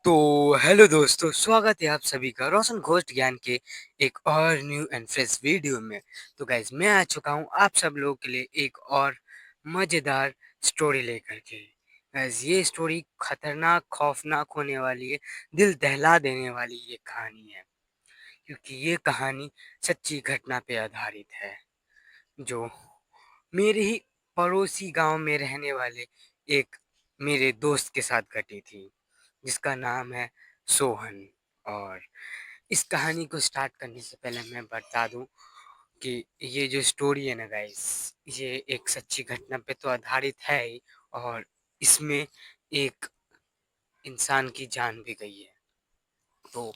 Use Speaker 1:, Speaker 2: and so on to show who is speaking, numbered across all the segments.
Speaker 1: तो हेलो दोस्तों, स्वागत है आप सभी का रोशन घोस्ट ज्ञान के एक और न्यू एंड फ्रेश वीडियो में। तो गाइज मैं आ चुका हूँ आप सब लोगों के लिए एक और मज़ेदार स्टोरी लेकर के। गाइज ये स्टोरी खतरनाक खौफनाक होने वाली है, दिल दहला देने वाली ये कहानी है, क्योंकि ये कहानी सच्ची घटना पे आधारित है जो मेरे ही पड़ोसी गांव में रहने वाले एक मेरे दोस्त के साथ घटी थी, जिसका नाम है सोहन। और इस कहानी को स्टार्ट करने से पहले मैं बता दूं कि ये जो स्टोरी है ना गाइस, ये एक सच्ची घटना पे तो आधारित है ही, और इसमें एक इंसान की जान भी गई है। तो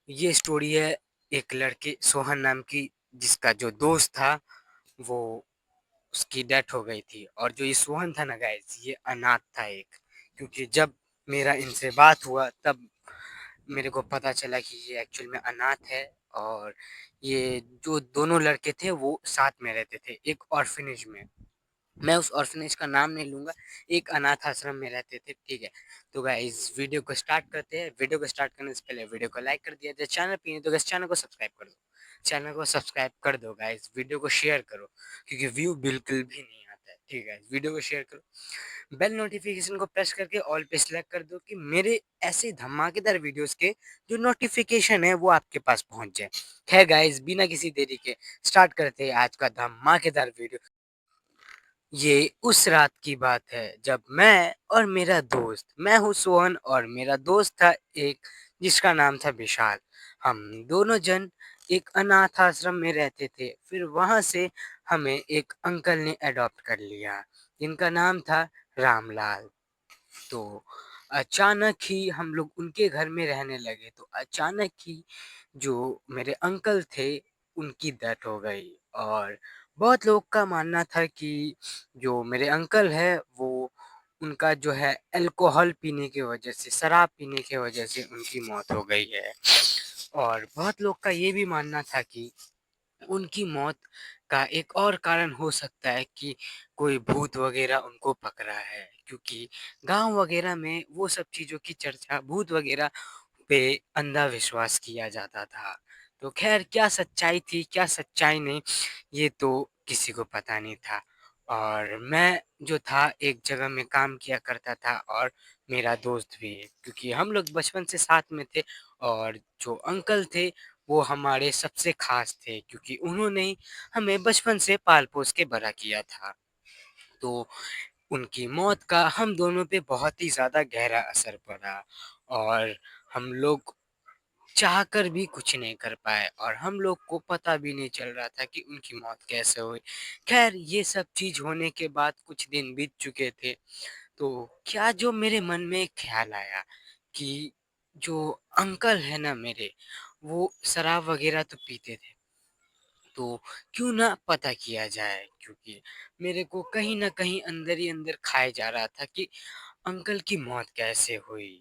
Speaker 1: ये स्टोरी है एक लड़के सोहन नाम की, जिसका जो दोस्त था वो उसकी डेथ हो गई थी। और जो ये सोहन था ना गाइस, ये अनाथ था एक, क्योंकि जब मेरा इनसे बात हुआ तब मेरे को पता चला कि ये एक्चुअल में अनाथ है। और ये जो दोनों लड़के थे वो साथ में रहते थे एक ऑर्फनेज में। मैं उस ऑर्फनेज का नाम नहीं लूंगा, एक अनाथ आश्रम में रहते थे, ठीक है। तो गाइस वीडियो को स्टार्ट करते हैं। वीडियो को स्टार्ट करने से पहले वीडियो को लाइक कर दिया जाए, चैनल पे नहीं तो गाइस चैनल को सब्सक्राइब कर दो। चैनल को सब्सक्राइब कर दो गाइस, वीडियो को शेयर करो, क्योंकि व्यू बिल्कुल भी नहीं आता है, ठीक है। वीडियो को शेयर करो, बेल नोटिफिकेशन को प्रेस करके ऑल पे सिलेक्ट कर दो कि मेरे ऐसे धमाकेदार वीडियोस के जो नोटिफिकेशन है वो आपके पास पहुंच जाए। खैर गाइस, बिना किसी देरी के स्टार्ट करते हैं आज का धमाकेदार वीडियो। ये उस रात की बात है जब मैं और मेरा दोस्त, मैं हूँ सोहन और मेरा दोस्त था एक, जिसका नाम था विशाल। हम दोनों जन एक अनाथ आश्रम में रहते थे। फिर वहां से हमें एक अंकल ने अडॉप्ट कर लिया, जिनका नाम था रामलाल। तो अचानक ही हम लोग उनके घर में रहने लगे। तो अचानक ही जो मेरे अंकल थे उनकी डेथ हो गई। और बहुत लोग का मानना था कि जो मेरे अंकल है वो, उनका जो है अल्कोहल पीने की वजह से, शराब पीने की वजह से उनकी मौत हो गई है। और बहुत लोग का ये भी मानना था कि उनकी मौत का एक और कारण हो सकता है कि कोई भूत वगैरह उनको पकड़ा है, क्योंकि गांव वगैरह में वो सब चीज़ों की चर्चा, भूत वगैरह पे अंधा विश्वास किया जाता था। तो खैर क्या सच्चाई थी क्या सच्चाई नहीं, ये तो किसी को पता नहीं था। और मैं जो था एक जगह में काम किया करता था, और मेरा दोस्त भी, क्योंकि हम लोग बचपन से साथ में थे। और जो अंकल थे वो हमारे सबसे खास थे, क्योंकि उन्होंने ही हमें बचपन से पाल पोस के बड़ा किया था। तो उनकी मौत का हम दोनों पे बहुत ही ज़्यादा गहरा असर पड़ा, और हम लोग चाहकर भी कुछ नहीं कर पाए, और हम लोग को पता भी नहीं चल रहा था कि उनकी मौत कैसे हुई। खैर ये सब चीज़ होने के बाद कुछ दिन बीत चुके थे। तो क्या जो मेरे मन में एक ख्याल आया कि जो अंकल है ना मेरे, वो शराब वगैरह तो पीते थे, तो क्यों ना पता किया जाए, क्योंकि मेरे को कहीं ना कहीं अंदर ही अंदर खाए जा रहा था कि अंकल की मौत कैसे हुई।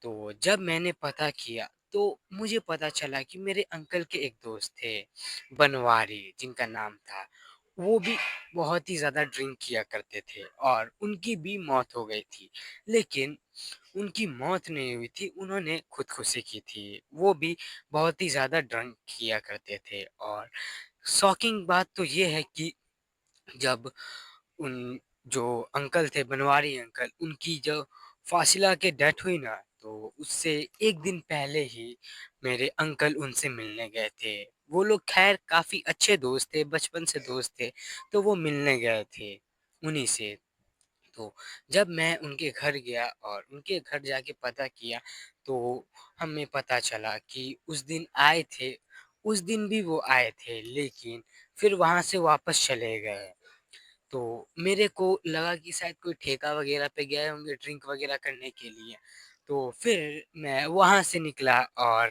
Speaker 1: तो जब मैंने पता किया तो मुझे पता चला कि मेरे अंकल के एक दोस्त थे बनवारी, जिनका नाम था, वो भी बहुत ही ज़्यादा ड्रिंक किया करते थे, और उनकी भी मौत हो गई थी। लेकिन उनकी मौत नहीं हुई थी, उन्होंने खुदकुशी की थी। वो भी बहुत ही ज़्यादा ड्रिंक किया करते थे। और शॉकिंग बात तो ये है कि जब उन जो अंकल थे बनवारी अंकल, उनकी जो फासिला के डेथ हुई ना, तो उससे एक दिन पहले ही मेरे अंकल उनसे मिलने गए थे। वो लोग खैर काफ़ी अच्छे दोस्त थे, बचपन से दोस्त थे, तो वो मिलने गए थे उन्हीं से। तो जब मैं उनके घर गया और उनके घर जाके पता किया, तो हमें पता चला कि उस दिन आए थे, उस दिन भी वो आए थे, लेकिन फिर वहाँ से वापस चले गए। तो मेरे को लगा कि शायद कोई ठेका वगैरह पे गए होंगे ड्रिंक वगैरह करने के लिए। तो फिर मैं वहाँ से निकला और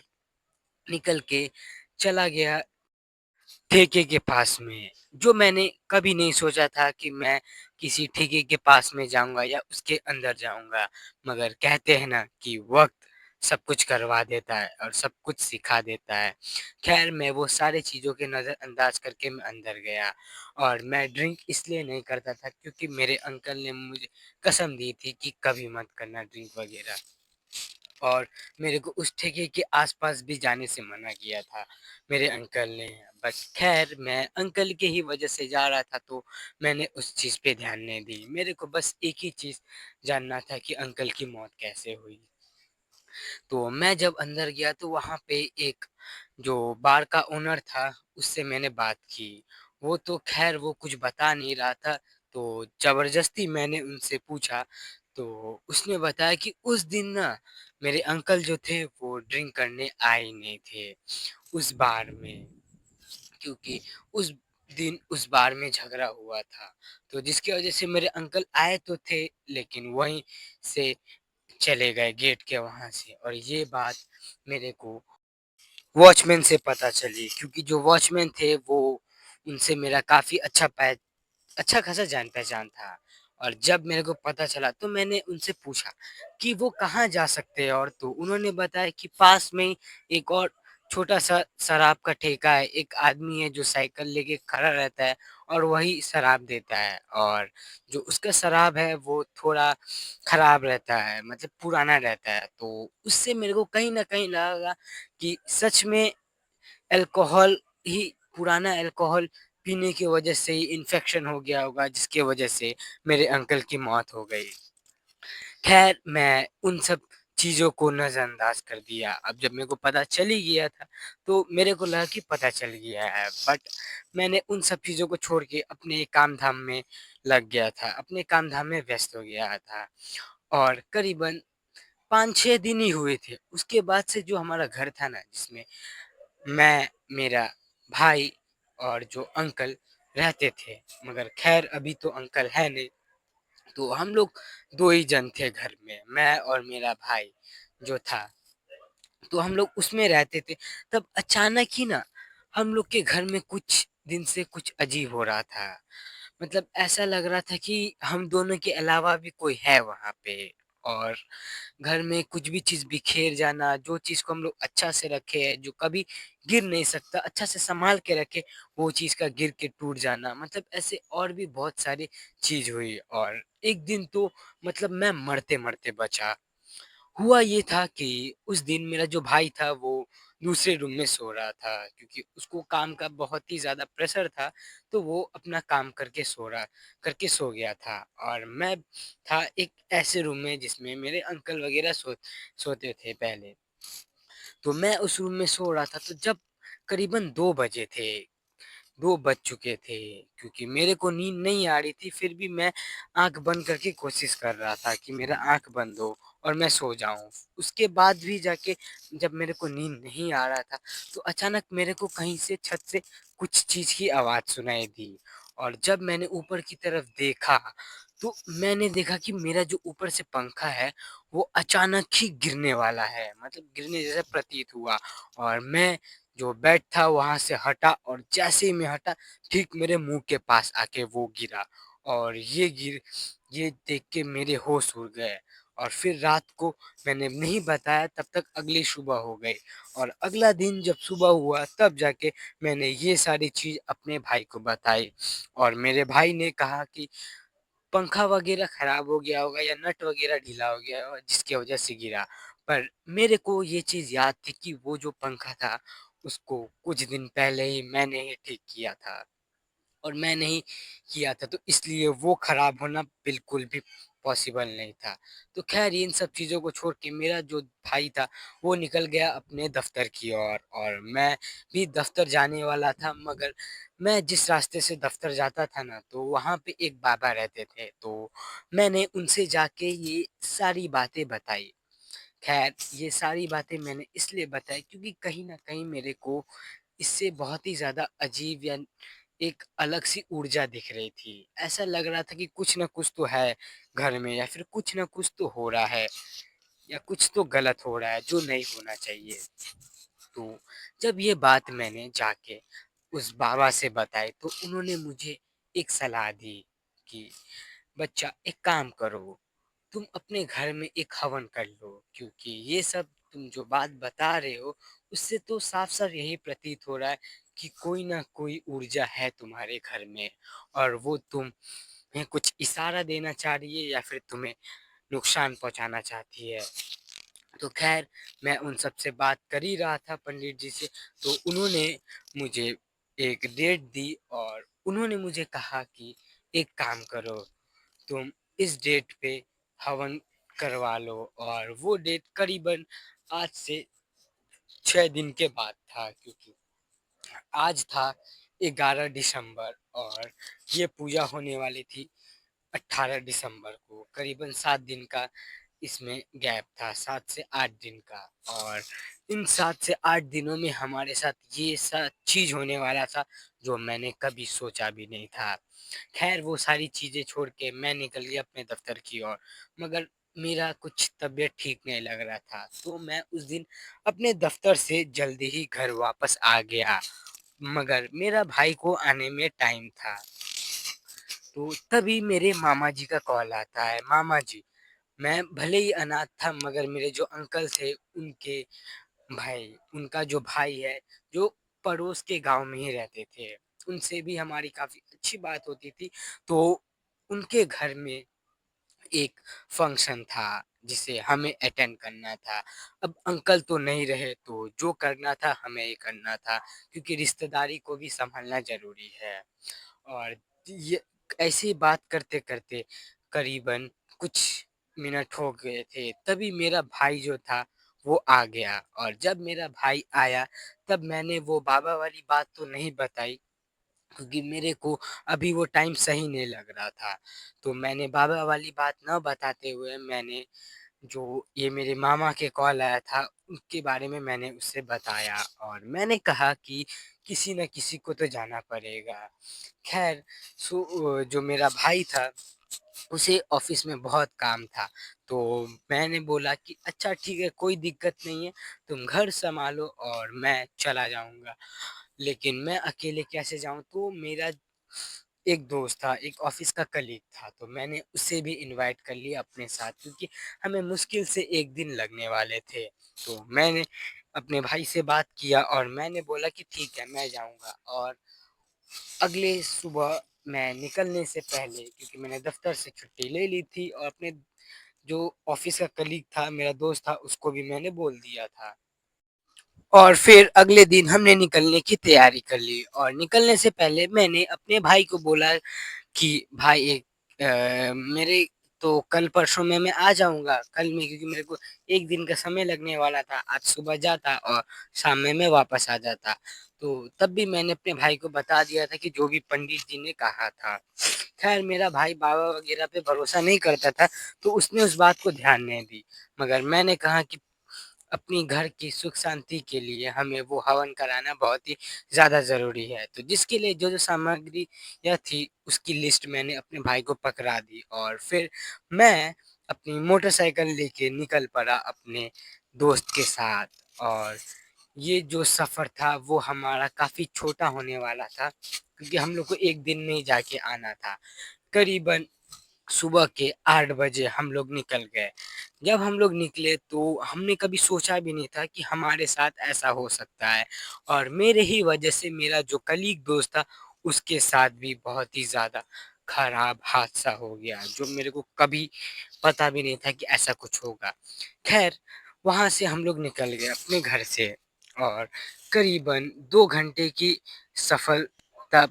Speaker 1: निकल के चला गया ठेके के पास में, जो मैंने कभी नहीं सोचा था कि मैं किसी ठेके के पास में जाऊँगा या उसके अंदर जाऊँगा। मगर कहते हैं ना कि वक़्त सब कुछ करवा देता है और सब कुछ सिखा देता है। ख़ैर मैं वो सारी चीज़ों के नज़रअंदाज़ करके मैं अंदर गया, और मैं ड्रिंक इसलिए नहीं करता था क्योंकि मेरे अंकल ने मुझे कसम दी थी कि कभी मत करना ड्रिंक वग़ैरह। और मेरे को उस ठेके के आस-पास भी जाने से मना किया था मेरे अंकल ने। बट ख़ैर मैं अंकल के ही वजह से जा रहा था तो मैंने उस चीज़ पे ध्यान नहीं दी। मेरे को बस एक ही चीज़ जानना था कि अंकल की मौत कैसे हुई। तो मैं जब अंदर गया तो वहाँ पे एक जो बार का ओनर था उससे मैंने बात की। वो तो ख़ैर वो कुछ बता नहीं रहा था, तो ज़बरदस्ती मैंने उनसे पूछा, तो उसने बताया कि उस दिन ना मेरे अंकल जो थे वो ड्रिंक करने आए ही नहीं थे उस बार में। क्योंकि उस दिन उस बार में झगड़ा हुआ था। तो जिसकी वज़ह से मेरे अंकल आए तो थे लेकिन वहीं से चले गए गेट के वहाँ से, और ये बात मेरे को वॉचमैन से पता चली, क्योंकि जो वॉचमैन थे वो उनसे मेरा काफ़ी अच्छा खासा जान-पहचान था। और जब मेरे को पता चला तो मैंने उनसे पूछा कि वो कहाँ जा सकते हैं, और तो उन्होंने बताया कि पास में ही एक और छोटा-सा शराब का ठेका है। एक आदमी है जो साइकिल लेके खड़ा रहता है और वही शराब देता है, और जो उसका शराब है वो थोड़ा खराब रहता है, मतलब पुराना रहता है। तो उससे मेरे को कहीं न कहीं लगा कि सच में अल्कोहल ही पुराना अल्कोहल पीने की वजह से ही इन्फेक्शन हो गया होगा, जिसकी वजह से मेरे अंकल की मौत हो गई। ख़ैर मैं उन सब चीज़ों को नज़रअंदाज़ कर दिया। अब जब मेरे को पता चल ही गया था, तो मेरे को लगा कि पता चल गया है। बट मैंने उन सब चीज़ों को छोड़ के अपने काम-धाम में लग गया था, अपने काम-धाम में व्यस्त हो गया था। और करीबन 5-6 दिन ही हुए थे। उसके बाद से जो हमारा घर था ना, जिसमें मैं, मेरा भाई और जो अंकल रहते थे, मगर ख़ैर अभी तो अंकल है नहीं, तो हम लोग 2 ही जन थे घर में, मैं और मेरा भाई जो था। तो हम लोग उसमें रहते थे। तब अचानक ही ना हम लोग के घर में कुछ दिन से कुछ अजीब हो रहा था। मतलब ऐसा लग रहा था कि हम दोनों के अलावा भी कोई है वहाँ पे, और घर में कुछ भी चीज़ बिखेर जाना, जो चीज़ को हम लोग अच्छा से रखे हैं, जो कभी गिर नहीं सकता, अच्छा से सँभाल के रखे, वो चीज़ का गिर के टूट जाना। मतलब ऐसे और भी बहुत सारी चीज़ हुई, और एक दिन तो मतलब मैं मरते-मरते बचा। हुआ ये था कि उस दिन मेरा जो भाई था वो दूसरे रूम में सो रहा था, क्योंकि उसको काम का बहुत ही ज़्यादा प्रेशर था, तो वो अपना काम करके सो गया था, और मैं था एक ऐसे रूम में जिसमें मेरे अंकल वगैरह सोते थे पहले। तो मैं उस रूम में सो रहा था, तो जब करीबन 2 बजे थे, 2 बज चुके थे, क्योंकि मेरे को नींद नहीं आ रही थी, फिर भी मैं आँख बंद करके कोशिश कर रहा था कि मेरा आँख बंद हो और मैं सो जाऊँ। उसके बाद भी जाके जब मेरे को नींद नहीं आ रहा था, तो अचानक मेरे को कहीं से छत से कुछ चीज़ की आवाज़ सुनाई दी, और जब मैंने ऊपर की तरफ देखा, तो मैंने देखा कि मेरा जो ऊपर से पंखा है, वो अचानक ही गिरने वाला है, मतलब गिरने जैसा प्रतीत हुआ, और मैं जो बेड था वहाँ से हटा, और जैसे ही मैं हटा, ठीक मेरे मुँह के पास आके वो गिरा, और ये देख के मेरे होश उड़ गए, और फिर रात को मैंने नहीं बताया, तब तक अगली सुबह हो गई, और अगला दिन जब सुबह हुआ तब जाके मैंने ये सारी चीज़ अपने भाई को बताई, और मेरे भाई ने कहा कि पंखा वगैरह खराब हो गया होगा या नट वगैरह ढीला हो गया होगा जिसकी वजह से गिरा। पर मेरे को ये चीज़ याद थी कि वो जो पंखा था उसको कुछ दिन पहले ही मैंने ही ठीक किया था, और मैंने ही किया था, तो इसलिए वो खराब होना बिल्कुल भी पॉसिबल नहीं था। तो ख़ैर इन सब चीज़ों को छोड़ के मेरा जो भाई था वो निकल गया अपने दफ़्तर की ओर, और मैं भी दफ़्तर जाने वाला था, मगर मैं जिस रास्ते से दफ़्तर जाता था ना, तो वहाँ पे एक बाबा रहते थे, तो मैंने उनसे जाके ये सारी बातें बताई। ख़ैर ये सारी बातें मैंने इसलिए बताई क्योंकि कहीं न कहीं मेरे को इससे बहुत ही ज़्यादा अजीब या एक अलग-सी ऊर्जा दिख रही थी। ऐसा लग रहा था कि कुछ न कुछ तो है घर में, या फिर कुछ न कुछ तो हो रहा है, या कुछ तो गलत हो रहा है जो नहीं होना चाहिए। तो जब ये बात मैंने जाके उस बाबा से बताई, तो उन्होंने मुझे एक सलाह दी कि बच्चा एक काम करो, तुम अपने घर में एक हवन कर लो, क्योंकि ये सब तुम जो बात बता रहे हो उससे तो साफ-साफ यही प्रतीत हो रहा है कि कोई ना कोई ऊर्जा है तुम्हारे घर में, और वो तुम्हें कुछ इशारा देना चाह रही है या फिर तुम्हें नुकसान पहुँचाना चाहती है। तो ख़ैर मैं उन सब से बात कर ही रहा था पंडित जी से, तो उन्होंने मुझे एक डेट दी और उन्होंने मुझे कहा कि एक काम करो, तुम इस डेट पे हवन करवा लो। और वो डेट करीबन आज से 6 दिन के बाद था, क्योंकि आज था 11 दिसंबर और ये पूजा होने वाली थी 18 दिसंबर को। करीबन 7 दिन का इसमें गैप था, 7 से 8 दिन का। और इन 7 से 8 दिनों में हमारे साथ ये सब चीज़ होने वाला था जो मैंने कभी सोचा भी नहीं था। खैर वो सारी चीज़ें छोड़ के मैं निकल गया अपने दफ्तर की ओर, मगर मेरा कुछ तबीयत ठीक नहीं लग रहा था, तो मैं उस दिन अपने दफ्तर से जल्दी ही घर वापस आ गया। मगर मेरा भाई को आने में टाइम था, तो तभी मेरे मामा जी का कॉल आता है। मामा जी, मैं भले ही अनाथ था मगर मेरे जो अंकल थे उनके भाई, उनका जो भाई है, जो पड़ोस के गांव में ही रहते थे, उनसे भी हमारी काफ़ी अच्छी बात होती थी। तो उनके घर में एक फंक्शन था जिसे हमें अटेंड करना था। अब अंकल तो नहीं रहे, तो जो करना था हमें ही करना था, क्योंकि रिश्तेदारी को भी संभालना ज़रूरी है। और ये ऐसे ही बात करते-करते करीबन कुछ मिनट हो गए थे, तभी मेरा भाई जो था वो आ गया। और जब मेरा भाई आया तब मैंने वो बाबा वाली बात तो नहीं बताई, क्योंकि मेरे को अभी वो टाइम सही नहीं लग रहा था। तो मैंने बाबा वाली बात ना बताते हुए मैंने जो ये मेरे मामा के कॉल आया था उनके बारे में मैंने उससे बताया और मैंने कहा कि किसी न किसी को तो जाना पड़ेगा। ख़ैर जो मेरा भाई था उसे ऑफ़िस में बहुत काम था, तो मैंने बोला कि अच्छा ठीक है, कोई दिक्कत नहीं है, तुम घर सँभालो और मैं चला जाऊँगा। लेकिन मैं अकेले कैसे जाऊँ? तो मेरा एक दोस्त था, एक ऑफ़िस का कलीग था, तो मैंने उसे भी इनवाइट कर लिया अपने साथ, क्योंकि हमें मुश्किल से 1 दिन लगने वाले थे। तो मैंने अपने भाई से बात किया और मैंने बोला कि ठीक है, मैं जाऊँगा। और अगले सुबह मैं निकलने से पहले, क्योंकि मैंने दफ़्तर से छुट्टी ले ली थी और अपने जो ऑफ़िस का कलीग था, मेरा दोस्त था, उसको भी मैंने बोल दिया था। और फिर अगले दिन हमने निकलने की तैयारी कर ली और निकलने से पहले मैंने अपने भाई को बोला कि भाई मेरे तो कल परसों में मैं आ जाऊँगा, कल में, क्योंकि मेरे को 1 दिन का समय लगने वाला था। आज सुबह जाता और शाम में मैं वापस आ जाता। तो तब भी मैंने अपने भाई को बता दिया था कि जो भी पंडित जी ने कहा था। ख़ैर मेरा भाई बाबा वग़ैरह पे भरोसा नहीं करता था, तो उसने उस बात को ध्यान नहीं दी। मगर मैंने कहा कि अपनी घर की सुख शांति के लिए हमें वो हवन कराना बहुत ही ज़्यादा ज़रूरी है। तो जिसके लिए जो-जो सामग्री यह थी उसकी लिस्ट मैंने अपने भाई को पकड़ा दी और फिर मैं अपनी मोटरसाइकिल लेके निकल पड़ा अपने दोस्त के साथ। और ये जो सफ़र था वो हमारा काफ़ी छोटा होने वाला था, क्योंकि हम लोग को 1 दिन में ही जाके आना था। करीबन सुबह के 8 बजे हम लोग निकल गए। जब हम लोग निकले तो हमने कभी सोचा भी नहीं था कि हमारे साथ ऐसा हो सकता है। और मेरे ही वजह से मेरा जो कलीग दोस्त था उसके साथ भी बहुत ही ज़्यादा खराब हादसा हो गया, जो मेरे को कभी पता भी नहीं था कि ऐसा कुछ होगा। ख़ैर वहाँ से हम लोग निकल गए अपने घर से और करीबन 2 घंटे की सफलता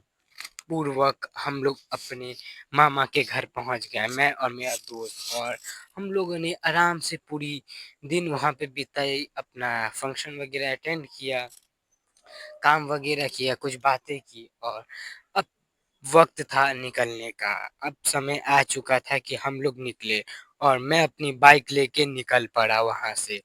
Speaker 1: पूर्वक हम लोग अपने मामा के घर पहुँच गए, मैं और मेरा दोस्त। और हम लोगों ने आराम से पूरी दिन वहाँ पे बिताई, अपना फंक्शन वगैरह अटेंड किया, काम वगैरह किया, कुछ बातें की और अब वक़्त था निकलने का। अब समय आ चुका था कि हम लोग निकले और मैं अपनी बाइक लेके निकल पड़ा वहाँ से।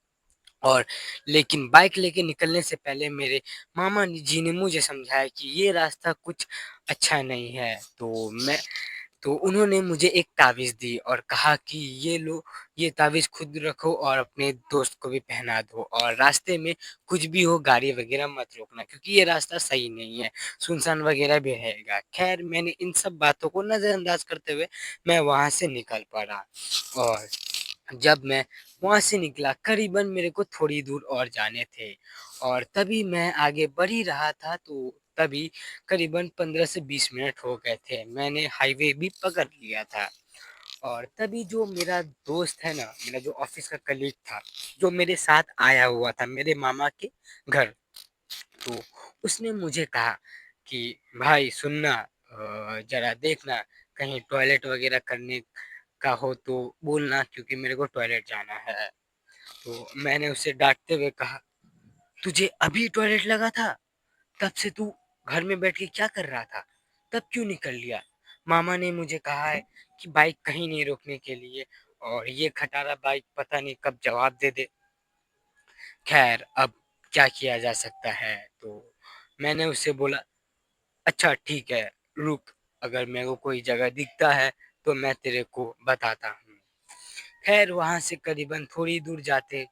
Speaker 1: और लेकिन बाइक लेके निकलने से पहले मेरे मामा जी ने मुझे समझाया कि ये रास्ता कुछ अच्छा नहीं है। तो उन्होंने मुझे एक ताबीज़ दी और कहा कि ये लो, ये ताबीज़ खुद रखो और अपने दोस्त को भी पहना दो और रास्ते में कुछ भी हो गाड़ी वग़ैरह मत रोकना, क्योंकि ये रास्ता सही नहीं है, सुनसान वग़ैरह भी रहेगा। ख़ैर मैंने इन सब बातों को नज़रअंदाज़ करते हुए मैं वहाँ से निकल पड़ा। और जब मैं वहाँ से निकला करीबन मेरे को थोड़ी दूर और जाने थे और तभी मैं आगे बढ़ ही रहा था, तो तभी करीबन 15 से 20 मिनट हो गए थे। मैंने हाईवे भी पकड़ लिया था और तभी जो मेरा दोस्त है ना, मेरा जो ऑफिस का कलीग था, जो मेरे साथ आया हुआ था मेरे मामा के घर, तो उसने मुझे कहा कि भाई सुनना, जरा देखना कहीं टॉयलेट वगैरह करने का हो तो बोलना, क्योंकि मेरे को टॉयलेट जाना है। तो मैंने उसे डांटते हुए कहा, तुझे अभी टॉयलेट लगा था? तब से तू घर में बैठ के क्या कर रहा था? तब क्यों निकल लिया? मामा ने मुझे कहा है कि बाइक कहीं नहीं रोकने के लिए, और ये खटारा बाइक पता नहीं कब जवाब दे दे। खैर, अब क्या किया जा सकता है? तो मैंने उससे बोला, अच्छा ठीक है, रुक, अगर मेरे को कोई जगह दिखता है तो मैं तेरे को बताता हूँ। खैर, वहां से करीबन थोड़ी दूर जाते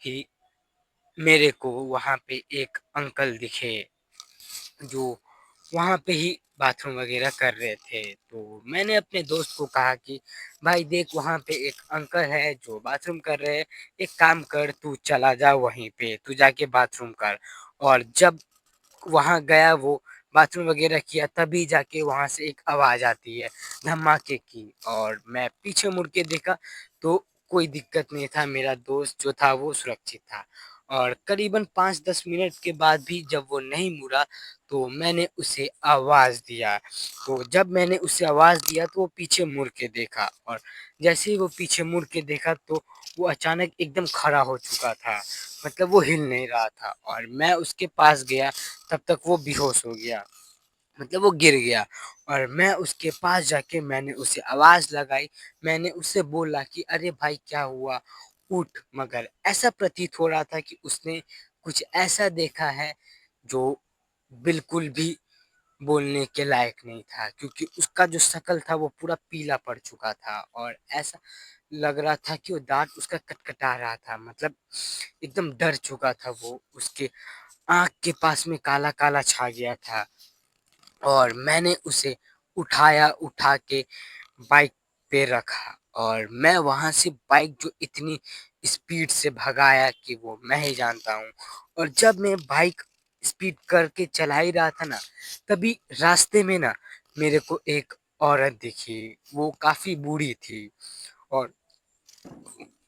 Speaker 1: ही मेरे को वहां पे एक अंकल दिखे, जो वहाँ पे ही बाथरूम वगैरह कर रहे थे। तो मैंने अपने दोस्त को कहा कि भाई देख, वहाँ पे एक अंकल है जो बाथरूम कर रहे हैं, एक काम कर, तू चला जा वहीं पे, तू जाके बाथरूम कर। और जब वहाँ गया वो, बाथरूम वगैरह किया, तभी जाके वहाँ से एक आवाज़ आती है धमाके की, और मैं पीछे मुड़ के देखा तो कोई दिक्कत नहीं था, मेरा दोस्त जो था वो सुरक्षित था। और करीबन 5-10 मिनट के बाद भी जब वो नहीं मुड़ा, तो मैंने उसे आवाज़ दिया। तो जब मैंने उसे आवाज़ दिया तो वो पीछे मुड़ के देखा, और जैसे ही वो पीछे मुड़ के देखा तो वो अचानक एकदम खड़ा हो चुका था, मतलब वो हिल नहीं रहा था। और मैं उसके पास गया, तब तक वो बेहोश हो गया, मतलब वो गिर गया। और मैं उसके पास जाके मैंने उसे आवाज़ लगाई, मैंने उससे बोला कि अरे भाई क्या हुआ, उठ। मगर ऐसा प्रतीत हो रहा था कि उसने कुछ ऐसा देखा है जो बिल्कुल भी बोलने के लायक नहीं था, क्योंकि उसका जो शक्ल था वो पूरा पीला पड़ चुका था, और ऐसा लग रहा था कि वो दांत उसका कटकटा रहा था, मतलब एकदम डर चुका था वो, उसके आँख के पास में काला काला छा गया था। और मैंने उसे उठाया, उठा के बाइक पे रखा, और मैं वहां से बाइक जो इतनी स्पीड से भगाया कि वो मैं ही जानता हूँ। और जब मैं बाइक स्पीड करके चला ही रहा था ना, तभी रास्ते में ना मेरे को एक औरत दिखी, वो काफी बूढ़ी थी, और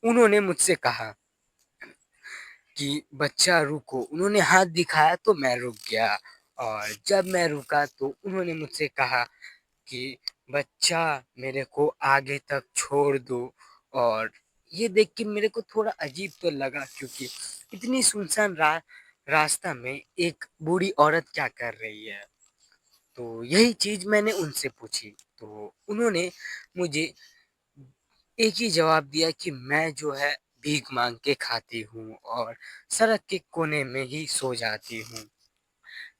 Speaker 1: उन्होंने मुझसे कहा कि बच्चा रुको। उन्होंने हाथ दिखाया तो मैं रुक गया, और जब मैं रुका तो उन्होंने मुझसे कहा कि बच्चा, मेरे को आगे तक छोड़ दो। और ये देख के मेरे को थोड़ा अजीब तो लगा, क्योंकि इतनी सुनसान रास्ता में एक बूढ़ी औरत क्या कर रही है। तो यही चीज मैंने उनसे पूछी, तो उन्होंने मुझे एक ही जवाब दिया कि मैं जो है भीख मांग के खाती हूँ, और सड़क के कोने में ही सो जाती हूँ।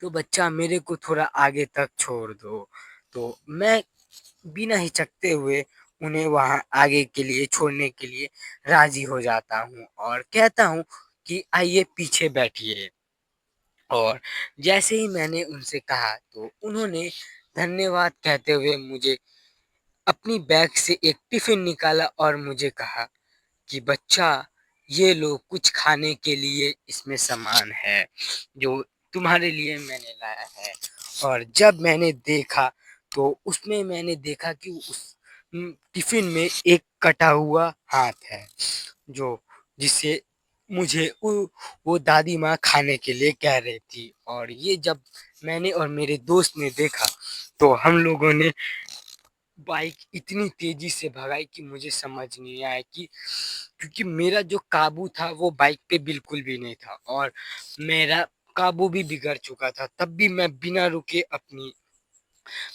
Speaker 1: तो बच्चा, मेरे को थोड़ा आगे तक छोड़ दो। तो मैं बिना हिचकते हुए उन्हें वहां आगे के लिए छोड़ने के लिए राजी हो जाता हूँ, और कहता हूँ कि आइए पीछे बैठिए। और जैसे ही मैंने उनसे कहा तो उन्होंने धन्यवाद कहते हुए मुझे अपनी बैग से एक टिफिन निकाला, और मुझे कहा कि बच्चा, ये लो, कुछ खाने के लिए इसमें सामान है जो तुम्हारे लिए मैंने लाया है। और जब मैंने देखा तो उसमें मैंने देखा कि उस टिफिन में एक कटा हुआ हाथ है, जो जिसे मुझे वो दादी माँ खाने के लिए कह रही थी। और ये जब मैंने और मेरे दोस्त ने देखा, तो हम लोगों ने बाइक इतनी तेजी से भगाई कि मुझे समझ नहीं आया कि, क्योंकि मेरा जो काबू था वो बाइक पे बिल्कुल भी नहीं था, और मेरा काबू भी बिगड़ चुका था, तब भी मैं बिना रुके अपनी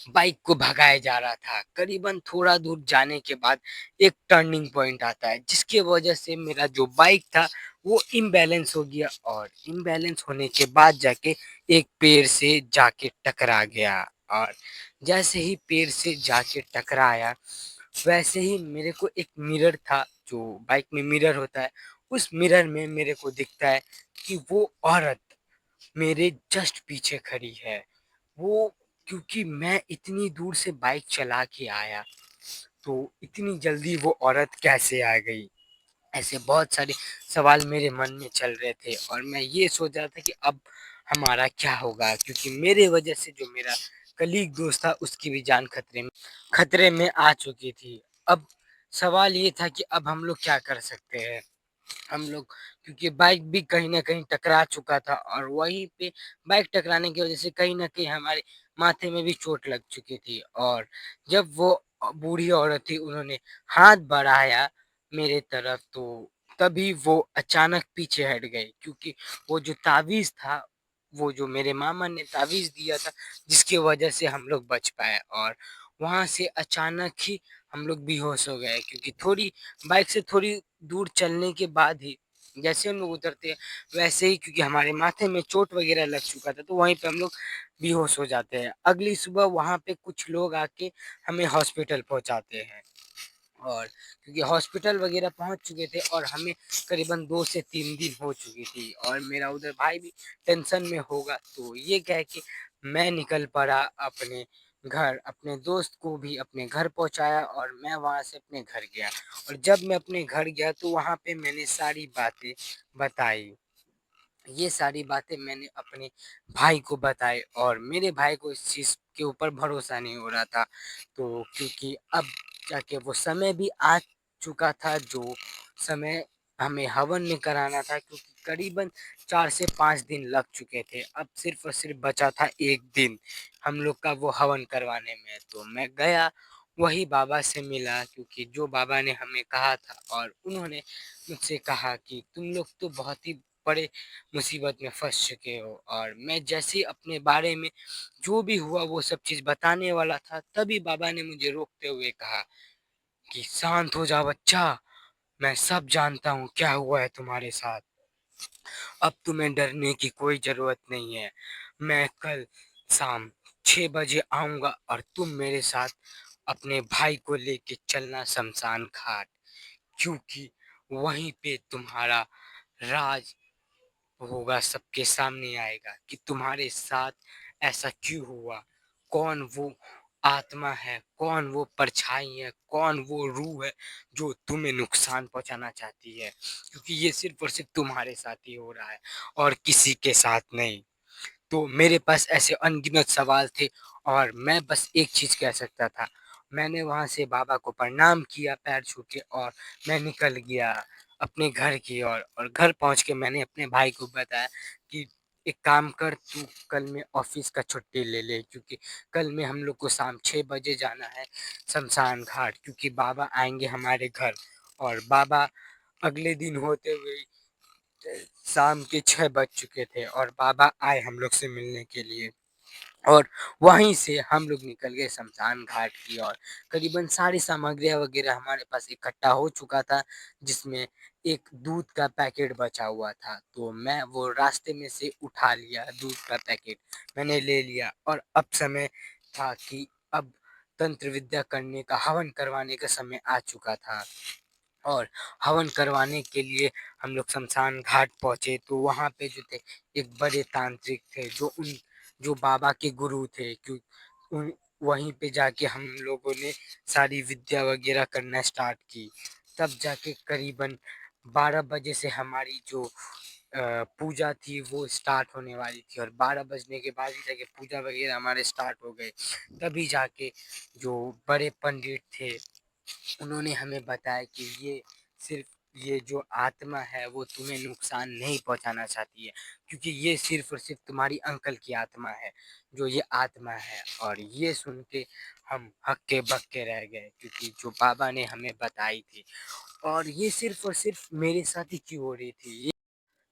Speaker 1: बाइक को भगाए जा रहा था। करीबन थोड़ा दूर जाने के बाद एक टर्निंग पॉइंट आता है, जिसकी वजह से मेरा जो बाइक था वो इम्बैलेंस हो गया, और इम्बैलेंस होने के बाद जाके एक पेड़ से जाके टकरा गया। और जैसे ही पेड़ से जाके टकराया, वैसे ही मेरे को एक मिरर था, जो बाइक में मिरर होता है, उस मिरर में मेरे को दिखता है कि वो औरत मेरे जस्ट पीछे खड़ी है। वो, क्योंकि मैं इतनी दूर से बाइक चला के आया, तो इतनी जल्दी वो औरत कैसे आ गई? ऐसे बहुत सारे सवाल मेरे मन में चल रहे थे, और मैं ये सोच रहा था कि अब हमारा क्या होगा, क्योंकि मेरे वजह से जो मेरा कलीग दोस्त था उसकी भी जान खतरे में आ चुकी थी। अब सवाल ये था कि अब हम लोग क्या कर सकते हैं? हम लोग क्योंकि बाइक भी कहीं न कहीं टकरा चुका था और वहीं पे बाइक टकराने की वज़ह से कहीं न कहीं हमारे माथे में भी चोट लग चुकी थी और जब वो बूढ़ी औरत थी उन्होंने हाथ बढ़ाया मेरे तरफ तो तभी वो अचानक पीछे हट गई क्योंकि वो जो तावीज़ था, वो जो मेरे मामा ने तावीज़ दिया था जिसकी वज़ह से हम लोग बच पाए और वहाँ से अचानक ही हम लोग बेहोश हो गए क्योंकि थोड़ी बाइक से थोड़ी दूर चलने के बाद ही जैसे हम लोग उतरते हैं वैसे ही क्योंकि हमारे माथे में चोट वगैरह लग चुका था तो वहीं पे हम लोग बेहोश हो जाते हैं। अगली सुबह वहाँ पे कुछ लोग आके हमें हॉस्पिटल पहुँचाते हैं और क्योंकि हॉस्पिटल वगैरह पहुँच चुके थे और हमें करीबन 2 से 3 दिन हो चुकी थी और मेरा उधर भाई भी टेंशन में होगा तो ये कह के मैं निकल पड़ा अपने घर, अपने दोस्त को भी अपने घर पहुँचाया और मैं वहाँ से अपने घर गया और जब मैं अपने घर गया तो वहाँ पे मैंने सारी बातें बताई। ये सारी बातें मैंने अपने भाई को बताई और मेरे भाई को इस चीज़ के ऊपर भरोसा नहीं हो रहा था। तो क्योंकि अब जाके वो समय भी आ चुका था जो समय हमें हवन में कराना था क्योंकि करीबन 4 से 5 दिन लग चुके थे। अब सिर्फ़ और सिर्फ़ बचा था 1 दिन हम लोग का वो हवन करवाने में। तो मैं गया, वही बाबा से मिला क्योंकि जो बाबा ने हमें कहा था और उन्होंने मुझसे कहा कि तुम लोग तो बहुत ही बड़े मुसीबत में फँस चुके हो और मैं जैसे ही अपने बारे में जो भी हुआ वो सब चीज़ बताने वाला था, तभी बाबा ने मुझे रोकते हुए कहा कि शांत हो जा बच्चा, मैं सब जानता हूँ क्या हुआ है तुम्हारे साथ। अब तुम्हें डरने की कोई ज़रूरत नहीं है। मैं कल शाम 6 बजे आऊँगा और तुम मेरे साथ अपने भाई को लेके चलना शमशान घाट क्योंकि वहीं पे तुम्हारा राज होगा, सबके सामने आएगा कि तुम्हारे साथ ऐसा क्यों हुआ? कौन वो आत्मा है? कौन वो परछाई है? कौन वो रूह है जो तुम्हें नुकसान पहुँचाना चाहती है? क्योंकि ये सिर्फ़ और सिर्फ़ तुम्हारे साथ ही हो रहा है और किसी के साथ नहीं। तो मेरे पास ऐसे अनगिनत सवाल थे और मैं बस एक चीज़ कह सकता था। मैंने वहाँ से बाबा को प्रणाम किया पैर छू के और मैं निकल गया अपने घर की ओर और घर पहुँच के मैंने अपने भाई को बताया कि एक काम कर तू कल में ऑफ़िस का छुट्टी ले ले क्योंकि कल में हम लोग को शाम 6 बजे जाना है शमशान घाट क्योंकि बाबा आएँगे हमारे घर और बाबा अगले दिन होते हुए शाम के 6 बज चुके थे और बाबा आए हम लोग से मिलने के लिए और वहीं से हम लोग निकल गए शमशान घाट की ओर। करीबन सारी सामग्रियाँ वगैरह हमारे पास इकट्ठा हो चुका था, जिसमें एक दूध का पैकेट बचा हुआ था, तो मैं वो रास्ते में से उठा लिया दूध का पैकेट, मैंने ले लिया और अब समय था कि अब तंत्र विद्या करने का, हवन करवाने का समय आ चुका था। और हवन करवाने के लिए हम लोग शमशान घाट पहुँचे तो वहाँ पे जो थे एक बड़े तांत्रिक थे जो बाबा के गुरु थे क्यों उन वहीं पे जाके हम लोगों ने सारी विद्या वगैरह करना स्टार्ट की। तब जाके करीबन 12 बजे से हमारी जो पूजा थी वो स्टार्ट होने वाली थी और 12 बजने के बाद ही जाके पूजा वगैरह हमारे स्टार्ट हो गए। तभी जाके जो बड़े पंडित थे उन्होंने हमें बताया कि ये सिर्फ ये जो आत्मा है वो तुम्हें नुकसान नहीं पहुंचाना चाहती है क्योंकि ये सिर्फ और सिर्फ तुम्हारी अंकल की आत्मा है जो ये आत्मा है और ये सुन के हम हक्के बक्के रह गए क्योंकि जो बाबा ने हमें बताई थी और ये सिर्फ और सिर्फ मेरे साथ ही क्यों हो रही थी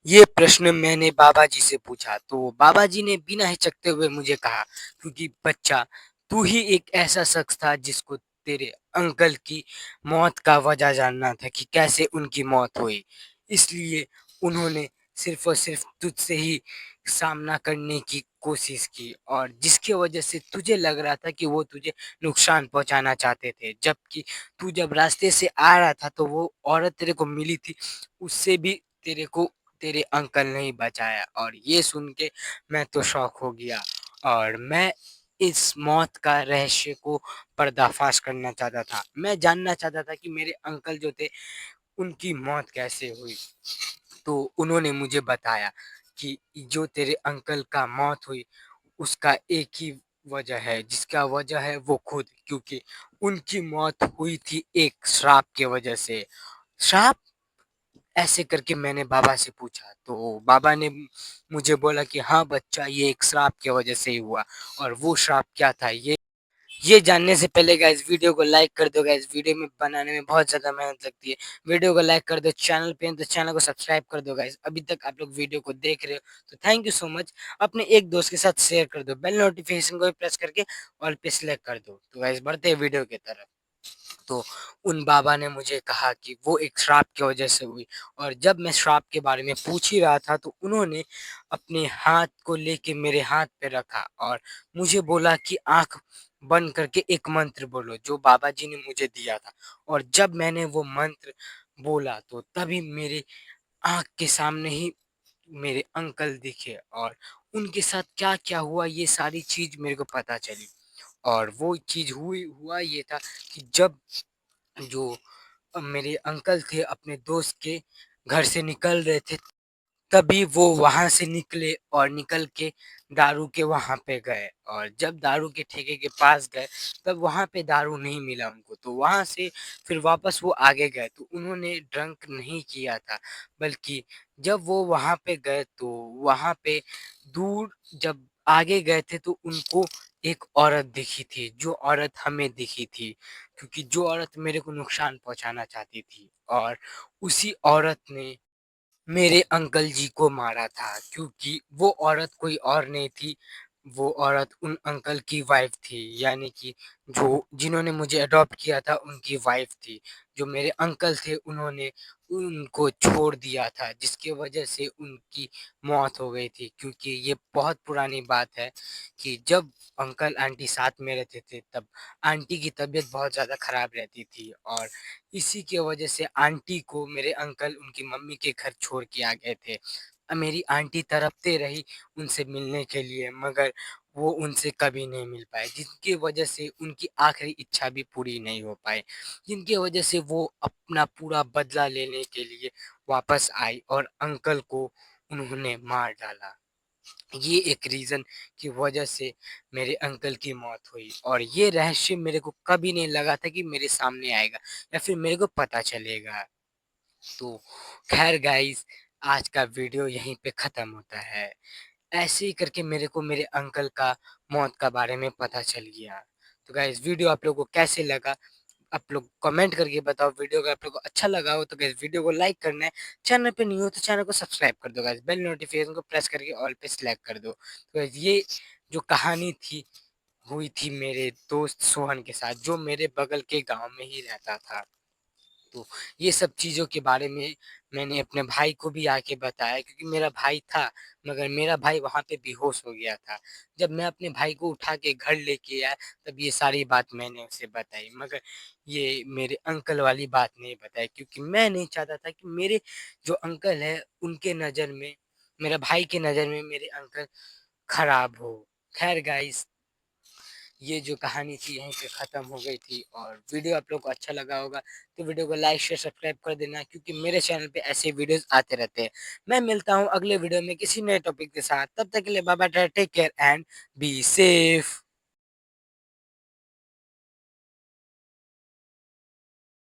Speaker 1: ये प्रश्न मैंने बाबा जी से पूछा तो बाबा जी ने बिना हिचकते हुए मुझे कहा क्योंकि बच्चा तू ही एक ऐसा शख्स था जिसको तेरे अंकल की मौत का वजह जानना था कि कैसे उनकी मौत हुई इसलिए उन्होंने सिर्फ और सिर्फ तुझसे ही सामना करने की कोशिश की और जिसकी वजह से तुझे लग रहा था कि वो तुझे नुकसान पहुंचाना चाहते थे जबकि तू जब रास्ते से आ रहा था तो वो औरत तेरे को मिली थी उससे भी तेरे को तेरे अंकल ने ही बचाया और ये सुन के मैं तो शॉक हो गया और मैं इस मौत का रहस्य को पर्दाफाश करना चाहता था। मैं जानना चाहता था कि मेरे अंकल जो थे उनकी मौत कैसे हुई। तो उन्होंने मुझे बताया कि जो तेरे अंकल का मौत हुई उसका एक ही वजह है, जिसका वजह है वो खुद, क्योंकि उनकी मौत हुई थी एक श्राप की वजह से। श्राप? ऐसे करके मैंने बाबा से पूछा, तो बाबा ने मुझे बोला कि हाँ बच्चा, ये एक श्राप की वजह से ही हुआ। और वो श्राप क्या था, ये जानने से पहले गाइस वीडियो को लाइक कर दो। गाइस वीडियो में बनाने में बहुत ज़्यादा मेहनत लगती है। वीडियो को लाइक कर दो, चैनल पे हैं तो चैनल को सब्सक्राइब कर दो गाइस। अभी तक आप लोग वीडियो को देख रहे हो तो थैंक यू सो मच। अपने एक दोस्त के साथ शेयर कर दो, बेल नोटिफिकेशन को भी प्रेस करके ऑल पे सिलेक्ट कर दो। तो गाइस बढ़ते हैं वीडियो की तरफ। तो उन बाबा ने मुझे कहा कि वो एक श्राप की वजह से हुई। और जब मैं श्राप के बारे में पूछ ही रहा था तो उन्होंने अपने हाथ को लेके मेरे हाथ पे रखा और मुझे बोला कि आंख बंद करके एक मंत्र बोलो जो बाबा जी ने मुझे दिया था। और जब मैंने वो मंत्र बोला तो तभी मेरे आंख के सामने ही मेरे अंकल दिखे और उनके साथ क्या क्या हुआ ये सारी चीज मेरे को पता चली। और वो चीज हुआ ये था कि जब जो मेरे अंकल थे अपने दोस्त के घर से निकल रहे थे, तभी वो वहाँ से निकले और निकल के दारू के वहाँ पे गए। और जब दारू के ठेके के पास गए तब वहाँ पे दारू नहीं मिला उनको, तो वहाँ से फिर वापस वो आगे गए। तो उन्होंने ड्रंक नहीं किया था, बल्कि जब वो वहाँ पे गए तो वहाँ पे दूर जब आगे गए थे तो उनको एक औरत दिखी थी, जो औरत हमें दिखी थी, क्योंकि जो औरत मेरे को नुकसान पहुँचाना चाहती थी। और उसी औरत ने मेरे अंकल जी को मारा था, क्योंकि वो औरत कोई और नहीं थी, वो औरत उन अंकल की वाइफ थी, यानी कि जो जिन्होंने मुझे अडॉप्ट किया था उनकी वाइफ थी। जो मेरे अंकल थे उन्होंने उनको छोड़ दिया था, जिसकी वजह से उनकी मौत हो गई थी। क्योंकि ये बहुत पुरानी बात है कि जब अंकल आंटी साथ में रहते थे तब आंटी की तबीयत बहुत ज़्यादा ख़राब रहती थी। और इसी की वजह से आंटी को मेरे अंकल उनकी मम्मी के घर छोड़ के आ गए थे। मेरी आंटी तड़पते रही उनसे मिलने के लिए, मगर वो उनसे कभी नहीं मिल पाए, जिनकी वजह से उनकी आखिरी इच्छा भी पूरी नहीं हो पाई, जिनकी वजह से वो अपना पूरा बदला लेने के लिए वापस आई और अंकल को उन्होंने मार डाला। ये एक रीज़न की वजह से मेरे अंकल की मौत हुई। और ये रहस्य मेरे को कभी नहीं लगा था कि मेरे सामने आएगा या फिर मेरे को पता चलेगा। तो खैर गाइस, आज का वीडियो यहीं पे ख़त्म होता है। ऐसे ही करके मेरे को मेरे अंकल का मौत का बारे में पता चल गया। तो गाइस वीडियो आप लोगों को कैसे लगा, आप लोग कमेंट करके बताओ। वीडियो अगर आप लोगों को अच्छा लगा हो तो गाइस वीडियो को लाइक करना है, चैनल पे न्यू हो तो चैनल को सब्सक्राइब कर दो गाइस, बेल नोटिफिकेशन को प्रेस करके ऑल पे सिलेक्ट कर दो। तो गाइस ये जो कहानी थी हुई थी मेरे दोस्त सोहन के साथ, जो मेरे बगल के गाँव में ही रहता था। तो ये सब चीज़ों के बारे में मैंने अपने भाई को भी आके बताया, क्योंकि मेरा भाई था, मगर मेरा भाई वहाँ पे बेहोश हो गया था। जब मैं अपने भाई को उठा के घर लेके आया तब ये सारी बात मैंने उसे बताई, मगर ये मेरे अंकल वाली बात नहीं बताई, क्योंकि मैं नहीं चाहता था कि मेरे जो अंकल है उनके नज़र में, मेरा भाई के नज़र में मेरे अंकल खराब हो। खैर गाइस, ये जो कहानी थी यहीं पे ख़त्म हो गई थी। और वीडियो आप लोग को अच्छा लगा होगा तो वीडियो को लाइक शेयर सब्सक्राइब कर देना, क्योंकि मेरे चैनल पे ऐसे वीडियोस आते रहते हैं। मैं मिलता हूँ अगले वीडियो में किसी नए टॉपिक के साथ, तब तक के लिए bye bye, take care and be safe.